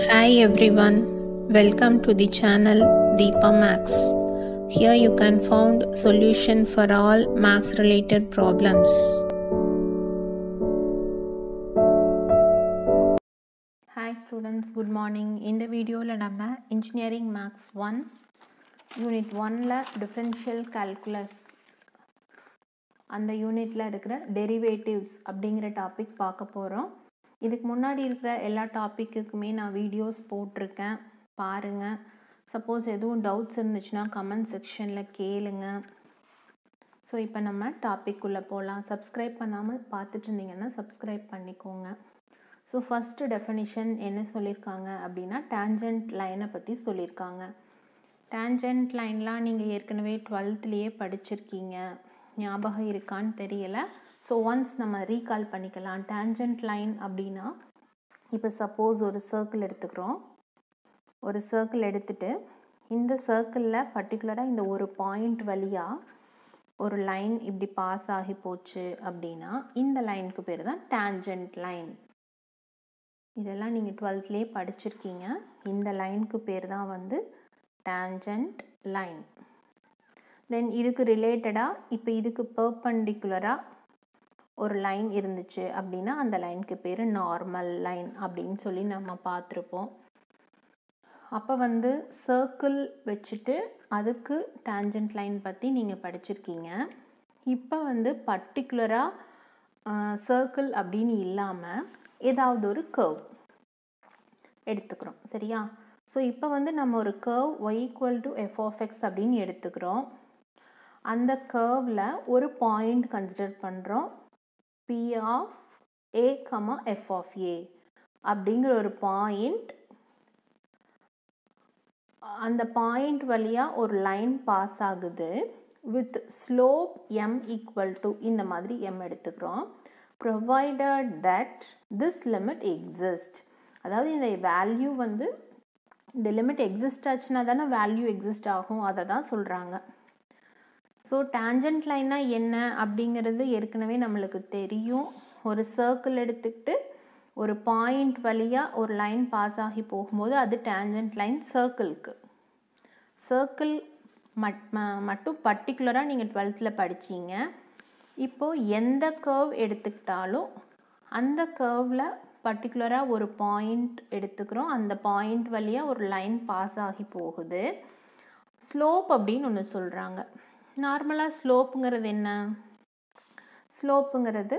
Hi everyone, welcome to the channel Deepa Max. Here you can find solution for all max related problems. Hi students, good morning. இந்த வீடியோல நம்ம Engineering Max 1 Unit 1ல Differential Calculus அந்த யூனிட்ல இருக்கிற derivatives அப்படிங்கிற topic பார்க்க போகிறோம். இதுக்கு முன்னாடி இருக்கிற எல்லா டாப்பிக்குக்குமே நான் வீடியோஸ் போட்டிருக்கேன், பாருங்கள். சப்போஸ் எதுவும் டவுட்ஸ் இருந்துச்சுன்னா கமெண்ட் செக்ஷனில் கேளுங்க. ஸோ இப்போ நம்ம டாபிக்குள்ளே போகலாம். சப்ஸ்கிரைப் பண்ணாமல் பார்த்துட்டு இருந்தீங்கன்னா சப்ஸ்கிரைப் பண்ணிக்கோங்க. ஸோ ஃபஸ்ட்டு டெஃபினிஷன் என்ன சொல்லியிருக்காங்க அப்படின்னா டேஞ்சன்ட் லைனை பற்றி சொல்லியிருக்காங்க. டேஞ்சன்ட் லைன்லாம் நீங்கள் ஏற்கனவே 12லேயே படிச்சிருக்கீங்க, ஞாபகம் இருக்கான்னு தெரியல. ஸோ ஒன்ஸ் நம்ம ரீகால் பண்ணிக்கலாம். டேஞ்சன்ட் லைன் அப்படின்னா இப்போ சப்போஸ் ஒரு சர்க்கிள் எடுத்துக்கிறோம். ஒரு சர்க்கிள் எடுத்துகிட்டு இந்த சர்க்கிளில் பர்டிகுலராக இந்த ஒரு பாயிண்ட் வழியாக ஒரு லைன் இப்படி பாஸ் ஆகி போச்சு அப்படின்னா இந்த லைனுக்கு பேர் தான் டேஞ்சன்ட் லைன். இதெல்லாம் நீங்கள் 12லேயே படிச்சிருக்கீங்க. இந்த லைனுக்கு பேர் தான் வந்து டேஞ்சன்ட் லைன். தென் இதுக்கு ரிலேட்டடாக இப்போ இதுக்கு பெர்பெண்டிகுலராக ஒரு லைன் இருந்துச்சு அப்படின்னா அந்த லைனுக்கு பேர் நார்மல் லைன் அப்படின்னு சொல்லி நம்ம பார்த்துருப்போம். அப்போ வந்து சர்க்கிள் வச்சுட்டு அதுக்கு டேஞ்சன்ட் லைன் பற்றி நீங்கள் படிச்சிருக்கீங்க. இப்போ வந்து பர்டிகுலராக சர்க்கிள் அப்படின்னு இல்லாமல் ஏதாவது ஒரு கர்வ் எடுத்துக்கிறோம், சரியா? ஸோ இப்போ வந்து நம்ம ஒரு curve y = f of x அப்படின்னு எடுத்துக்கிறோம். அந்த கர்வில் ஒரு பாயிண்ட் கன்சிடர் பண்ணுறோம், p of a, f of a அப்படிங்கிற ஒரு பாயிண்ட். அந்த பாயிண்ட் வழியாக ஒரு லைன் பாஸ் ஆகுது வித் ஸ்லோப் m = இந்த மாதிரி m எடுத்துக்கிறோம். provided that this limit exist. அதாவது இந்த வேல்யூ வந்து இந்த லிமிட் எக்ஸிஸ்ட் ஆச்சுன்னா தானே வேல்யூ எக்ஸிஸ்ட் ஆகும், அதை தான் சொல்கிறாங்க. ஸோ டேஞ்சன்ட் லைன்னா என்ன அப்படிங்கிறது ஏற்கனவே நம்மளுக்கு தெரியும். ஒரு சர்க்கிள் எடுத்துக்கிட்டு ஒரு பாயிண்ட் வழியாக ஒரு லைன் பாஸ் ஆகி போகும்போது அது டேஞ்சன்ட் லைன் சர்க்கிளுக்கு. சர்க்கிள் மட்டும் பர்டிகுலராக நீங்கள் 12ல் படிச்சீங்க. இப்போது எந்த கர்வ் எடுத்துக்கிட்டாலும் அந்த கர்வில் பர்டிகுலராக ஒரு பாயிண்ட் எடுத்துக்கிறோம். அந்த பாயிண்ட் வழியாக ஒரு லைன் பாஸ் ஆகி போகுது. ஸ்லோப் அப்படின்னு ஒன்று சொல்கிறாங்க. நார்மலாக ஸ்லோப்புங்கிறது என்ன? ஸ்லோப்புங்கிறது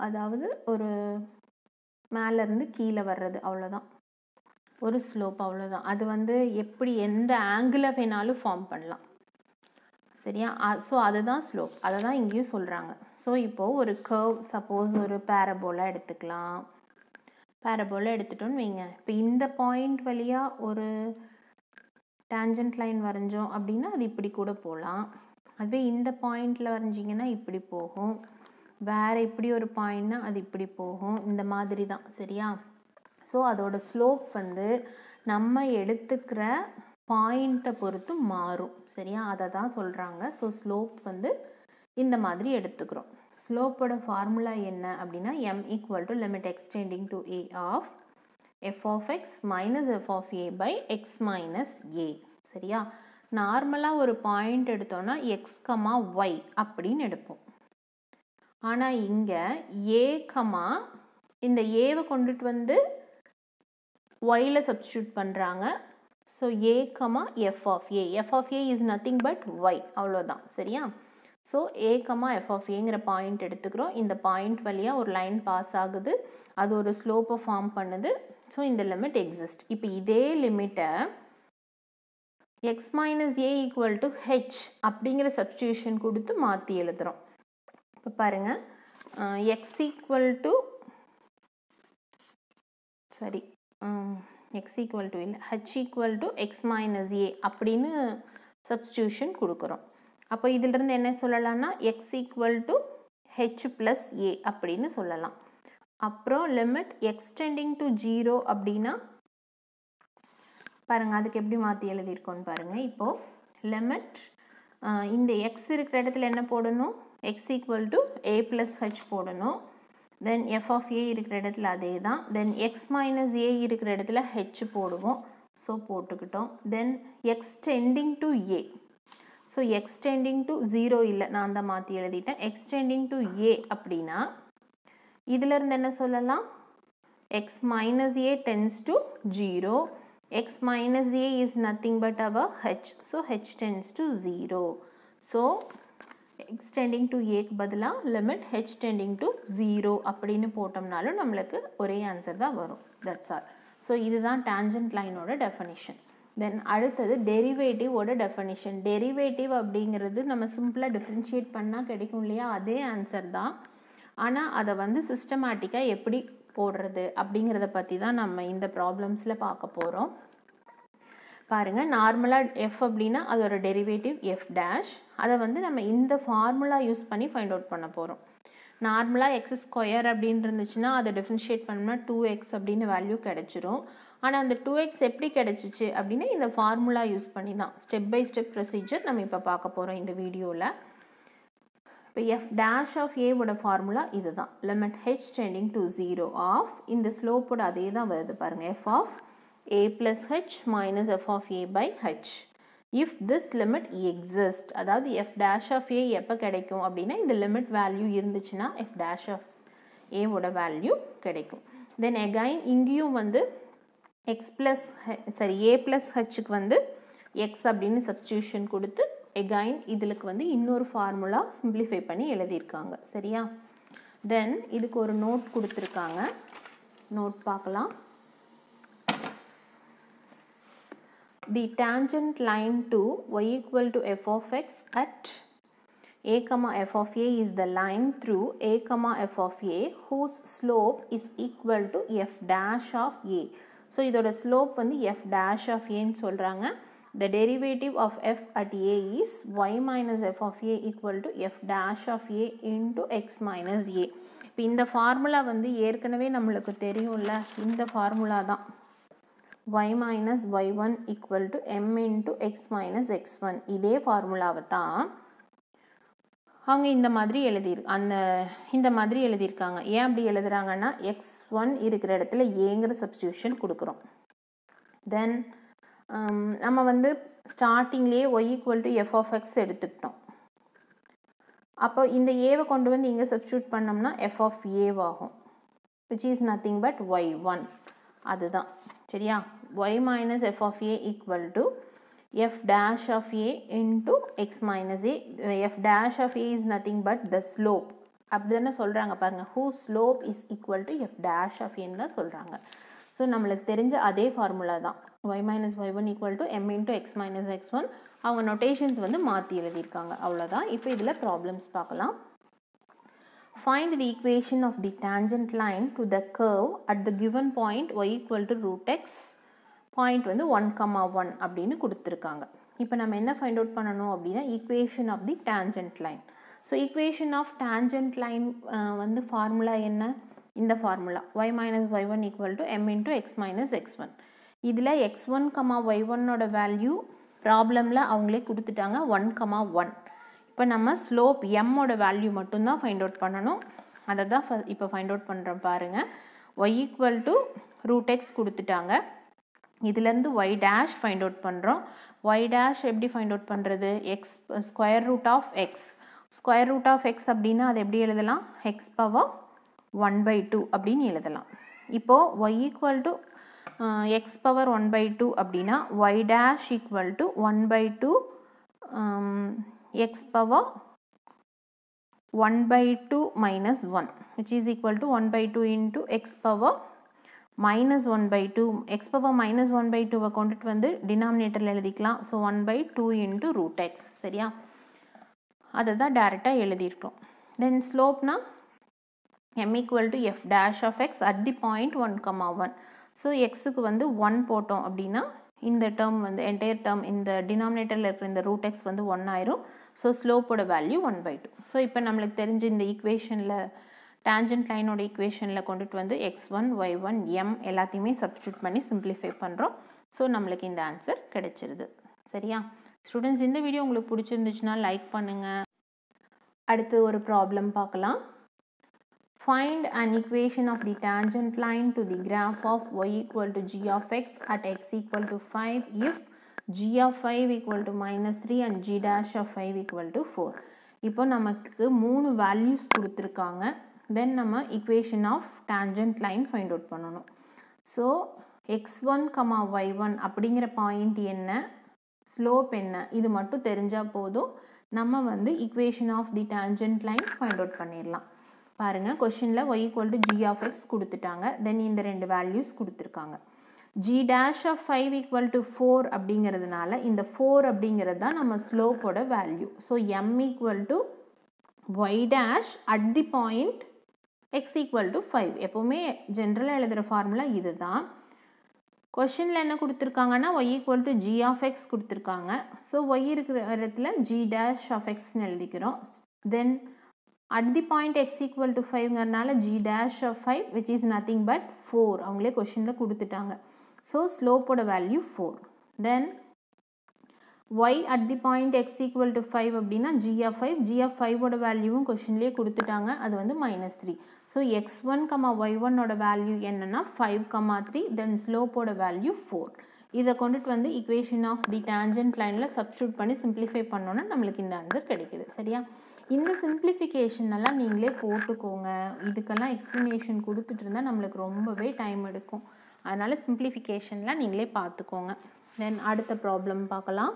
அதாவது ஒரு மேலேருந்து கீழே வர்றது, அவ்வளோதான் ஒரு ஸ்லோப், அவ்வளோதான். அது வந்து எப்படி எந்த ஆங்கிளில் வேணாலும் ஃபார்ம் பண்ணலாம், சரியா? ஸோ அதுதான் ஸ்லோப், அதை தான் இங்கேயும் சொல்கிறாங்க. ஸோ இப்போது ஒரு கர்வ், சப்போஸ் ஒரு பேரபோலா எடுத்துக்கலாம். பேரபோலா எடுத்துட்டோன்னு வைங்க. இப்போ இந்த பாயிண்ட் வழியாக ஒரு டேஞ்சன்ட் லைன் வரைஞ்சோம் அப்படின்னா அது இப்படி கூட போகலாம். அதுவே இந்த பாயிண்டில் வரைஞ்சிங்கன்னா இப்படி போகும். வேறு இப்படி ஒரு பாயிண்ட்னா அது இப்படி போகும். இந்த மாதிரி தான், சரியா? ஸோ அதோட ஸ்லோப் வந்து நம்ம எடுத்துக்கிற பாயிண்ட்டை பொறுத்து மாறும், சரியா? அதை தான் சொல்கிறாங்க. ஸோ ஸ்லோப் வந்து இந்த மாதிரி எடுத்துக்கிறோம். ஸ்லோப்போட ஃபார்முலா என்ன அப்படின்னா m = limit x tending to a of f of x minus f of a by x minus a, சரியா? நார்மலாக ஒரு பாயிண்ட் எடுத்தோன்னா x, y அப்படின்னு எடுப்போம். ஆனால் இங்கே a, இந்த ஏவை கொண்டுட்டு வந்து yல சப்ஸ்டியூட் பண்ணுறாங்க. So a, f of a. f of a is nothing but y, அவ்வளோதான், சரியா? ஸோ a, f of aங்கிற பாயிண்ட் எடுத்துக்கிறோம். இந்த பாயிண்ட் வழியாக ஒரு லைன் பாஸ் ஆகுது, அது ஒரு ஸ்லோப்பை ஃபார்ம் பண்ணுது. ஸோ இந்த லிமிட் எக்ஸிஸ்ட். இப்போ இதே லிமிட்டை x minus a = h அப்படிங்கிற சப்ஸ்டியூஷன் கொடுத்து மாற்றி எழுதுகிறோம். இப்போ பாருங்கள், x = சரி x = இல்லை, h = x minus a அப்படின்னு சப்ஸ்டியூஷன் கொடுக்குறோம். அப்போ இதிலிருந்து என்ன சொல்லலாம்னா x = h plus a அப்படின்னு சொல்லலாம். அப்புறம் லிமிட் x tending to 0 அப்படின்னா பாருங்கள் அதுக்கு எப்படி மாற்றி எழுதியிருக்கோன்னு பாருங்கள். இப்போது லிமிட் இந்த x இருக்கிற இடத்துல என்ன போடணும்? x = a plus h போடணும். தென் எஃப் ஆஃப் ஏ இருக்கிற இடத்துல அதே தான். தென் எக்ஸ் மைனஸ் ஏ இருக்கிற இடத்துல ஹெச் போடுவோம். ஸோ போட்டுக்கிட்டோம். Then x tending to a. So x tending to 0 இல்லை, நான் தான் மாற்றி எழுதிட்டேன். எக்ஸ் டெண்டிங் டு ஏ அப்படின்னா இதிலிருந்து என்ன சொல்லலாம்? x minus a tends to 0. x minus a is nothing but our h. So h tends to 0. So x tending to a க்கு பதிலா limit h tending to 0 அப்படின்னு போட்டோம்னாலும் நம்மளுக்கு ஒரே ஆன்சர் தான் வரும். That's all. So இதுதான் tangent line ஓட definition. Then அடுத்தது derivative ஓட definition. Derivative அப்படிங்கிறது நம்ம சிம்பிளாக டிஃப்ரென்ஷியேட் பண்ணால் கிடைக்கும் இல்லையா, அதே ஆன்சர் தான். ஆனால் அதை வந்து சிஸ்டமேட்டிக்காக எப்படி போடுறது அப்படிங்கிறத பற்றி தான் நம்ம இந்த ப்ராப்ளம்ஸில் பார்க்க போகிறோம். பாருங்கள், நார்மலாக எஃப் அப்படின்னா அதோட டெரிவேட்டிவ் எஃப் டேஷ். அதை வந்து நம்ம இந்த ஃபார்முலா யூஸ் பண்ணி ஃபைண்ட் அவுட் பண்ண போகிறோம். நார்மலாக எக்ஸ் ஸ்கொயர் அப்படின்னு இருந்துச்சுன்னா அதை டிஃப்ரென்ஷியேட் பண்ணோம்னா 2x அப்படின்னு வேல்யூ கிடச்சிரும். ஆனால் அந்த 2x எப்படி கிடச்சிச்சு அப்படின்னா இந்த ஃபார்முலா யூஸ் பண்ணி தான் ஸ்டெப் பை ஸ்டெப் ப்ரொசீஜர் நம்ம இப்போ பார்க்க போகிறோம் இந்த வீடியோவில். இப்போ f dash of a ஓட ஃபார்முலா இதுதான். Limit h tending to 0 of இந்த ஸ்லோப்போட அதே தான் வருது பாருங்கள், f of a plus h minus f of a by h. if this limit exists, அதாவது f dash of a எப்போ கிடைக்கும் அப்படின்னா இந்த லிமிட் வேல்யூ இருந்துச்சுன்னா f dash of a ஓட வேல்யூ கிடைக்கும். தென் again இங்கேயும் வந்து x plus a plus hக்கு வந்து x அப்படின்னு சப்ஸ்டியூஷன் கொடுத்து again இதுக்கு வந்து இன்னொரு ஃபார்முலா சிம்பிளிஃபை பண்ணி எழுதியிருக்காங்க. சரியா? தென் இதுக்கு ஒரு நோட் கொடுத்துருக்காங்க. நோட் பார்க்கலாம். The tangent line to y equal to f of x at a comma f of a is the line through a comma f of a whose slope is equal to f dash of a. So இதோட slope வந்து f dash of a ன்னு சொல்கிறாங்க. The derivative of f at a is y minus f of a equal to f dash of a into x minus a. இப்போ இந்த formula வந்து ஏற்கனவே நம்மளுக்கு தெரியும்ல, இந்த ஃபார்முலா தான் y minus y1 equal to m into x minus x1. இதே ஃபார்முலாவை தான் அவங்க இந்த மாதிரி எழுதியிருக்காங்க. ஏன் அப்படி எழுதுறாங்கன்னா x1 இருக்கிற இடத்துல ஏங்கிற சப்ஸ்டியூஷன் கொடுக்குறோம். தென் நம்ம வந்து ஸ்டார்டிங்லேயே y equal to f of x எடுத்துக்கிட்டோம். அப்போ இந்த ஏவை கொண்டு வந்து இங்கே சப்ஸ்டியூட் பண்ணோம்னா f of a ஆகும், which is nothing but y1. அதுதான் சரியா? y minus f of a equal to f dash of a into x minus a. f dash of a is nothing but the slope. அப்படி தானே சொல்கிறாங்க பாருங்க, whose slope is equal to f dash of a தான் சொல்கிறாங்க. So நம்மளுக்கு தெரிஞ்ச அதே formula தான் y minus y1 equal to m into x minus x1. அவங்க நொட்டேஷன்ஸ் வந்து மாற்றி எழுதியிருக்காங்க, அவ்வளோதான். இப்போ இதில் ப்ராப்ளம்ஸ் பார்க்கலாம். Find the equation of the tangent line to the curve at the given point y equal to root x. Point வந்து 1,1 அப்படின்னு கொடுத்துருக்காங்க. இப்போ நம்ம என்ன ஃபைண்ட் அவுட் பண்ணணும் அப்படின்னா equation of the tangent line. So equation of tangent line வந்து formula என்ன? இந்த formula y minus y1 equal to m into x minus x1. இதில் x1, y1ஓட வேல்யூ ப்ராப்ளமில் அவங்களே கொடுத்துட்டாங்க 1,1. இப்போ நம்ம ஸ்லோப் எம்மோட வேல்யூ மட்டும்தான் ஃபைண்ட் அவுட் பண்ணணும். அதை தான் இப்போ ஃபைண்ட் அவுட் பண்ணுறோம் பாருங்கள். y equal to root x கொடுத்துட்டாங்க. இதிலேருந்து y dash ஃபைண்ட் அவுட் பண்ணுறோம். y dash எப்படி ஃபைண்ட் அவுட் பண்ணுறது? x square root of x. Square root of x அப்படின்னா அது எப்படி எழுதலாம்? x பவர் 1/2 அப்படின்னு எழுதலாம். இப்போது y equal to x power 1/2 அப்படின்னா y dash equal to 1/2 x power 1/2 minus 1, which is equal to 1/2 into x power minus 1/2. x power minus 1/2 கொண்டுட்டு வந்து டினாமினேட்டரில் எழுதிக்கலாம். So 1/2 into root x. சரியா? அதை தான் டைரெக்டாக எழுதியிருக்கோம். தென் ஸ்லோப்னா m equal to f dash of x at the point 1,1. So எக்ஸுக்கு வந்து 1 போட்டோம் அப்படின்னா இந்த டேர்ம் வந்து என்டையர் டேர்ம் இந்த டினாமினேட்டரில் இருக்கிற இந்த ரூட் எக்ஸ் வந்து 1 ஆயிரும். So ஸ்லோப்போட value 1/2. ஸோ இப்போ நம்மளுக்கு தெரிஞ்ச இந்த ஈக்குவேஷனில் டேஞ்சன்ட் லைனோட ஈக்குவேஷனில் கொண்டுட்டு வந்து x1, y1, m எல்லாத்தையுமே சப்ஸ்டியூட் பண்ணி சிம்பிளிஃபை பண்ணுறோம். ஸோ நம்மளுக்கு இந்த ஆன்சர் கிடைச்சிருது. சரியா ஸ்டூடெண்ட்ஸ்? இந்த வீடியோ உங்களுக்கு பிடிச்சிருந்துச்சுன்னா லைக் பண்ணுங்கள். அடுத்து ஒரு ப்ராப்ளம் பார்க்கலாம். Find an equation of the tangent line to the graph of y equal to g of x at x equal to 5 if g of 5 equal to minus 3 and g dash of 5 equal to 4. இப்போ நமக்கு 3 values கொடுத்திருக்காங்க. Then நம்ம equation of tangent line find out பண்ணணும். So x1, y1 அப்படிங்கிற point என்ன, slope என்ன, இது மட்டும் தெரிஞ்சா போதும் நம்ம வந்து equation of the tangent line find out பண்ணிடலாம். பாருங்க क्वेश्चनல y equal to g of x கொடுத்துட்டாங்க. then இந்த ரெண்டு values கொடுத்திருக்காங்க. g dash of 5 equal to 4 அப்படிங்கிறதுனால இந்த 4 அப்படிங்கிறது தான் நம்ம slope ஓட value. so m equal to y dash at the point x equal to 5. எப்பவுமே ஜெனரலா எழுதுற ஃபார்முலா இதுதான். क्वेश्चनல என்ன கொடுத்திருக்காங்கன்னா y equal to g of x கொடுத்திருக்காங்க. so y இருக்கிற இடத்துல g dash of x ன்னு எழுதிக்கிறோம். then at the point x equal to 5 ங்கறனால g dash of 5 which is nothing but 4. அவங்களே क्वेश्चनல கொடுத்துட்டாங்க. so slope ஓட value 4. then y at the point x equal to 5 அப்படினா g of 5 ஓட வேல்யூவும் क्वेश्चनலயே கொடுத்துட்டாங்க. அது வந்து -3. so x1, y1 ஓட வேல்யூ என்னன்னா 5, 3 then slope ஓட வேல்யூ 4. இத கொண்டுட்டு வந்து equation of the tangent lineல substitute பண்ணி simplify பண்ணோம்னா நமக்கு இந்த ஆன்சர் கிடைக்குது. சரியா? இந்த simplification எல்லாம் நீங்களே போட்டுக்கோங்க. இதுக்கெல்லாம் explanation கொடுத்துட்டு இருந்தா நமக்கு ரொம்பவே டைம் எடுக்கும். அதனால simplificationலாம் நீங்களே பார்த்துக்கோங்க. then அடுத்த ப்ராப்ளம் பார்க்கலாம்.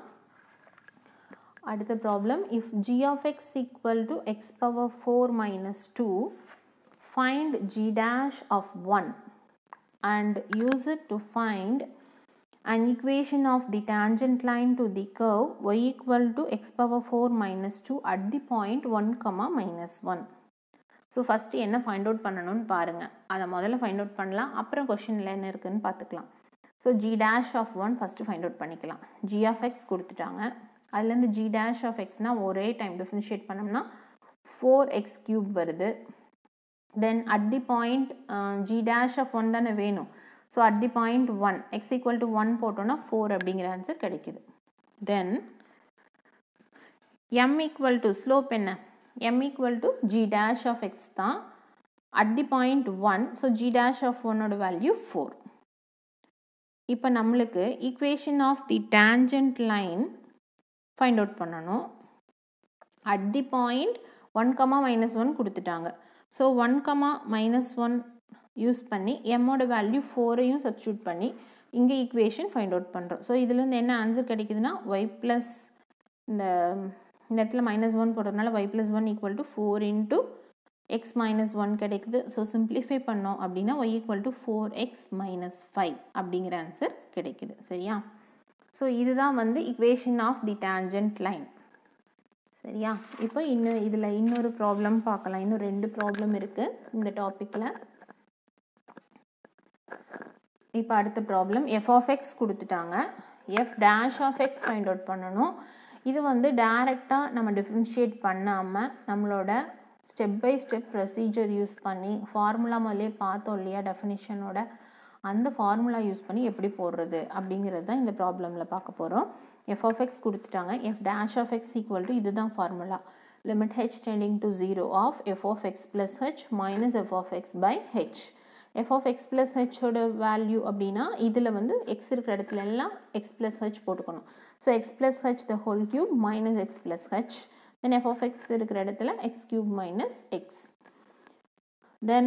அடுத்த problem if g of x equal to x power 4 minus 2 find g dash of 1 and use it to find an equation of the tangent line to the curve y equal to x power 4 minus 2 at the point 1, minus 1. So first என்ன find out பண்ணணும்னு பாருங்க. அதை முதல்ல find out பண்ணலாம். அப்புறம் questionல என்ன இருக்குன்னு பார்த்துக்கலாம். So g dash of 1 first find out பண்ணிக்கலாம். g of x கொடுத்துட்டாங்க. அதுலேருந்து g dash of x னா ஒரே டைம் differentiate பண்ணோம்னா 4x cube வருது. then at the point g dash of 1 தானே வேணும். so at the point 1 x equal to 1 போட்டோம்னா 4 அப்படிங்கிற ஆன்சர் கிடைக்குது. then m equal to slope என்ன, m equal to g dash of x தான் at the point 1. so g dash of 1 ஓட value 4. இப்போ நம்மளுக்கு equation of the tangent line find out பண்ணணும். at the point 1, minus 1 கொடுத்துட்டாங்க. so 1, minus 1 use பண்ணி m ஓட value 4ஐயும் substitute பண்ணி இங்கே ஈக்குவேஷன் ஃபைண்ட் அவுட் பண்ணுறோம். ஸோ இதுலேருந்து என்ன ஆன்சர் கிடைக்குதுன்னா y ப்ளஸ் இந்த இடத்துல -1 போடுறதுனால y + 1 equal to 4 into x - 1 கிடைக்குது. ஸோ சிம்பிளிஃபை பண்ணோம் அப்படின்னா y ஈக்குவல் டு 4x - 5 அப்படிங்கிற ஆன்சர் கிடைக்குது. சரியா? ஸோ இதுதான் வந்து equation of the tangent line. சரியா? இப்போ இதில் இன்னொரு ப்ராப்ளம் பார்க்கலாம். இன்னும் 2 ப்ராப்ளம் இருக்குது இந்த டாப்பிக்கில். இப்போ அடுத்த ப்ராப்ளம் f of x கொடுத்துட்டாங்க. f dash of x find out பண்ணணும். இது வந்து டைரெக்டாக நம்ம டிஃப்ரென்ஷியேட் பண்ணாமல் நம்மளோட step by step procedure use பண்ணி ஃபார்முலா முதலே பார்த்தோம் இல்லையா, டெஃபினிஷனோட அந்த ஃபார்முலா யூஸ் பண்ணி எப்படி போடுறது அப்படிங்கிறது தான் இந்த ப்ராப்ளமில் பார்க்க போகிறோம். f of x கொடுத்துட்டாங்க. f dash of x equal to இதுதான் formula, limit h tending to 0 of f of x plus h minus f of x by h. f of x plus h ஓட value அப்படின்னா இதில் வந்து x இருக்கிற இடத்துல எல்லாம் x plus h போட்டுக்கணும். So x plus h the whole cube minus x plus h. then f of x இருக்கிற இடத்துல x cube minus x. then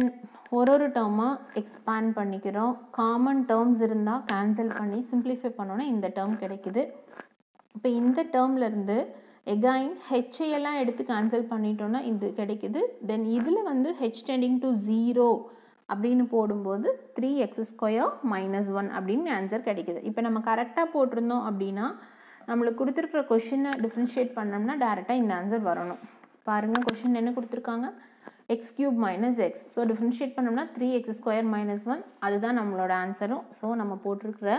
ஒரு டேர்மாக எக்ஸ்பேண்ட் பண்ணிக்கிறோம். காமன் டேர்ம்ஸ் இருந்தால் கேன்சல் பண்ணி சிம்பிளிஃபை பண்ணோன்னா இந்த டேர்ம் கிடைக்குது. இப்போ இந்த டேர்ம்லேருந்து எகைன் ஹெச்ஐயெல்லாம் எடுத்து கேன்சல் பண்ணிட்டோன்னா இது கிடைக்குது. தென் இதில் வந்து h டெண்டிங் டு 0 அப்படின்னு போடும்போது 3x² - 1 அப்படின்னு ஆன்சர் கிடைக்குது. இப்போ நம்ம கரெக்டாக போட்டிருந்தோம் அப்படின்னா நம்மளுக்கு கொடுத்துருக்குற கொஷினை டிஃப்ரென்ஷியேட் பண்ணோம்னா டேரெக்டாக இந்த ஆன்சர் வரணும். பாருங்கள் கொஷின் என்ன கொடுத்துருக்காங்க, x³ - x. ஸோ டிஃப்ரென்ஷியேட் பண்ணோம்னா 3x² - 1 அதுதான் நம்மளோட ஆன்சரும். ஸோ நம்ம போட்டிருக்கிற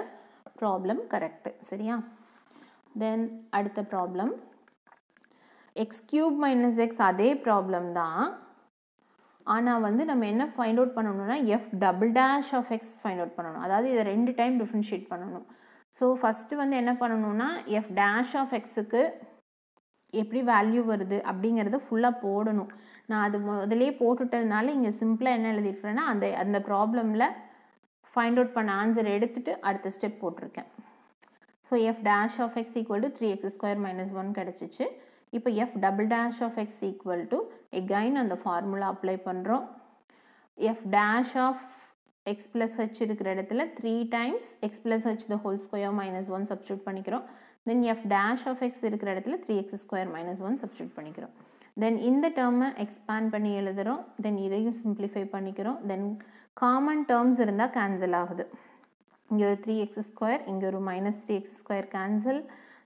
ப்ராப்ளம் கரெக்டு. சரியா? தென் அடுத்த ப்ராப்ளம் x³ - x அதே ப்ராப்ளம் தான். ஆனால் வந்து நம்ம என்ன ஃபைண்ட் அவுட் பண்ணணும்னா f double dash of x find out பண்ணணும். அதாவது இதை 2 டைம் டிஃப்ரென்ஷியேட் பண்ணணும். ஸோ ஃபஸ்ட்டு வந்து என்ன பண்ணணும்னா f டேஷ் ஆஃப் எக்ஸுக்கு எப்படி வேல்யூ வருது அப்படிங்கிறத ஃபுல்லாக போடணும். நான் அது முதலே போட்டுட்டதுனால இங்கே சிம்பிளாக என்ன எழுதிட்டுறேன்னா அந்த ப்ராப்ளமில் ஃபைண்ட் அவுட் பண்ண ஆன்சர் எடுத்துகிட்டு அடுத்த ஸ்டெப் போட்டிருக்கேன். So f dash of x equal to 3x² - 1 கிடச்சிச்சு. இப்போ f double dash of x equal to again அந்த ஃபார்முலா அப்ளை பண்ணுறோம். F dash of x plus h இருக்கிற இடத்துல 3 times x plus h the whole square -1 substitute பண்ணிக்கிறோம். Then f dash of x இருக்கிற இடத்துல 3x² - 1 substitute பண்ணிக்கிறோம். தென் இந்த டேர்மை எக்ஸ்பேண்ட் பண்ணி எழுதுகிறோம். தென் இதையும் சிம்பிளிஃபை பண்ணிக்கிறோம். தென் காமன் டேர்ம்ஸ் இருந்தால் கேன்சல் ஆகுது. இங்கே ஒரு 3x², இங்கே ஒரு -3x² கேன்சல்.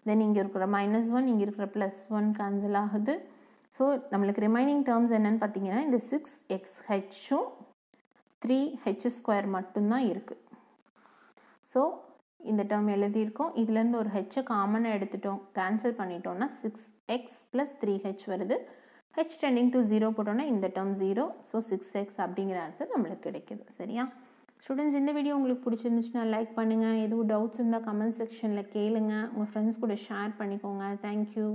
தென் இங்கே இருக்கிற -1, இங்கே இருக்கிற +1 கேன்சல் ஆகுது. ஸோ நம்மளுக்கு ரிமைனிங் டேர்ம்ஸ் என்னன்னு பார்த்தீங்கன்னா இந்த 6xh-உம் 3h² மட்டும்தான் இருக்குது. ஸோ இந்த டேர்ம் எழுதியிருக்கோம். இதுலேருந்து ஒரு ஹெச்சை காமனாக எடுத்துட்டோம், கேன்சல் பண்ணிட்டோம்னா 6x + 3h வருது. h tending to 0 போட்டோம்னா இந்த டேர்ம் 0. ஸோ 6x அப்படிங்கிற ஆன்சர் நம்மளுக்கு கிடைக்குது. சரியா ஸ்டூடெண்ட்ஸ், இந்த வீடியோ உங்களுக்கு பிடிச்சிருந்துச்சுன்னா லைக் பண்ணுங்கள். எதுவும் டவுட்ஸ் இருந்தால் கமெண்ட் செக்ஷனில் கேளுங்க. உங்கள் ஃப்ரெண்ட்ஸ் கூட ஷேர் பண்ணிக்கோங்க. தேங்க்யூ.